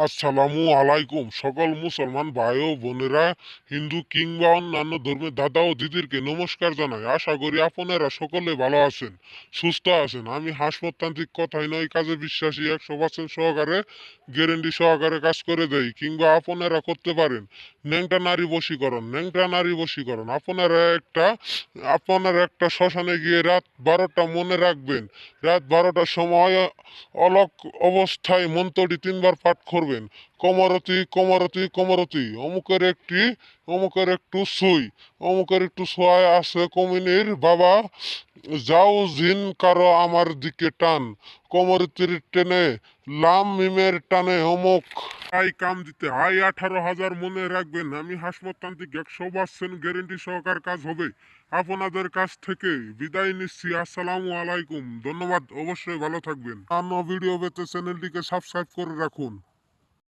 আসসালামু আলাইকুম সকল মুসলমান ভাই ও বোনেরা, হিন্দু কিংবা অন্যান্য ধর্মের দাদা ও দিদিরকে নমস্কার জানাই। আশা করি আপনারা সকলে ভালো আছেন, সুস্থ আছেন। আমি হাসপাতান্ত্রিক কথাই নয় কাজে বিশ্বাসী, 100% সহকারে গ্যারেন্টি সহকারে কাজ করে দেই। কিংবা আপনারা করতে পারেন ন্যাংটা নারী বশীকরণ। ন্যাংটা নারী বশীকরণ আপনারা একটা শ্মশানে গিয়ে রাত 12টা মনে রাখবেন, রাত 12টার সময় অলক অবস্থায় মন্ত্রটি 3বার পাঠ করবেন। কমরতি কমরতি কমরতি, অমুকের একটু সুই, অমুকের একটু সোয়ায় আছে কমিনীর বাবা, যাও জিন কারো আমার দিকে টান, কমরতির টেনে লাম মিমের টানে অমুক আই কাম দিতে আই 18,000 মনে রাখবেন। আমি হাসপাতান্ত্রিক 100% গ্যারেন্টি সহকার কাজ হবে। আপনাদের কাছ থেকে বিদায় নিচ্ছি। আসসালামু আলাইকুম, ধন্যবাদ। অবশ্যই ভালো থাকবেন। অন্য ভিডিও পেতে চ্যানেলটিকে সাবস্ক্রাইব করে রাখুন।